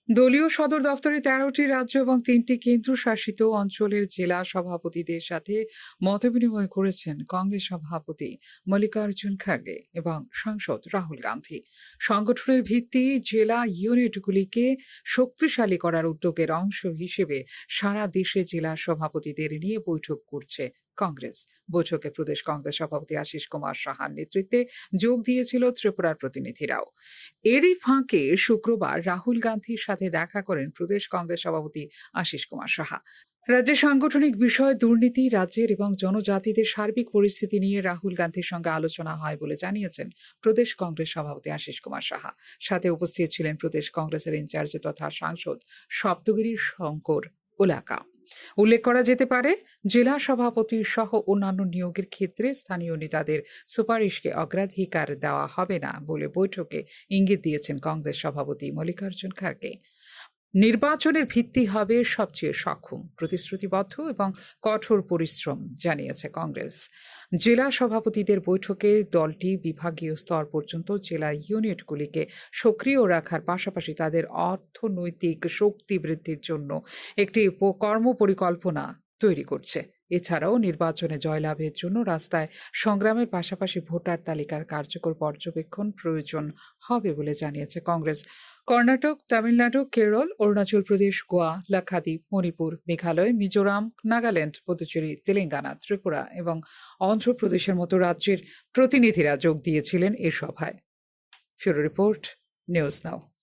দলীয় সদর দফতরে ১৩টি রাজ্য এবং ৩টি কেন্দ্রশাসিত অঞ্চলের জেলা সভাপতিদের সাথে মতবিনিময় করেছেন কংগ্রেস সভাপতি মল্লিকার্জুন খার্গে এবং সাংসদ রাহুল গান্ধী। সংগঠনের ভিত্তি জেলা ইউনিটগুলিকে শক্তিশালী করার উদ্যোগের অংশ হিসেবে সারা দেশে জেলা সভাপতিদের নিয়ে বৈঠক করছে কংগ্রেস। বৈঠকে প্রদেশ কংগ্রেস সভাপতি আশিস কুমার সাহার নেতৃত্বে যোগ দিয়েছিল ত্রিপুরার প্রতিনিধিরাও। এরই ফাঁকে শুক্রবার রাহুল গান্ধীর সাথে দেখা করেন প্রদেশ কংগ্রেস সভাপতি আশিস কুমার সাহা। রাজ্যের সাংগঠনিক বিষয়, দুর্নীতি, রাজ্যের এবং জনজাতিদের সার্বিক পরিস্থিতি নিয়ে রাহুল গান্ধীর সঙ্গে আলোচনা হয় বলে জানিয়েছেন প্রদেশ কংগ্রেস সভাপতি আশিস কুমার সাহা। সাথে উপস্থিত ছিলেন প্রদেশ কংগ্রেসের ইনচার্জ তথা সাংসদ সপ্তগিরি শঙ্কর ওলাকা। উল্লেখ করা যেতে পারে, জেলা সভাপতি সহ অন্যান্য নিয়োগের ক্ষেত্রে স্থানীয় নেতাদের সুপারিশকে অগ্রাধিকার দেওয়া হবে না বলে বৈঠকে ইঙ্গিত দিয়েছেন কংগ্রেস সভাপতি মল্লিকার্জুন খার্গে। নির্বাচনের ভিত্তি হবে সবচেয়ে সক্ষম, প্রতিশ্রুতিবদ্ধ এবং কঠোর পরিশ্রম, জানিয়েছে কংগ্রেস। জেলা সভাপতিদের বৈঠকে দলটি বিভাগীয় স্তর পর্যন্ত জেলা ইউনিটগুলিকে সক্রিয় রাখার পাশাপাশি তাদের অর্থনৈতিক শক্তি বৃদ্ধির জন্য একটি কর্মপরিকল্পনা তৈরি করছে। এছাড়াও নির্বাচনে জয়লাভের জন্য রাস্তায় সংগ্রামের পাশাপাশি ভোটার তালিকার কার্যকর পর্যবেক্ষণ প্রয়োজন হবে বলে জানিয়েছে কংগ্রেস। কর্ণাটক, তামিলনাড়ু, কেরল, অরুণাচল প্রদেশ, গোয়া, লাক্ষাদ্বীপ, মণিপুর, মেঘালয়, মিজোরাম, নাগাল্যান্ড, পুদুচেরি, তেলেঙ্গানা, ত্রিপুরা এবং অন্ধ্রপ্রদেশের মতো রাজ্যের প্রতিনিধিরা যোগ দিয়েছিলেন এ সভায়। ফিউরো রিপোর্ট, নিউজ নাও।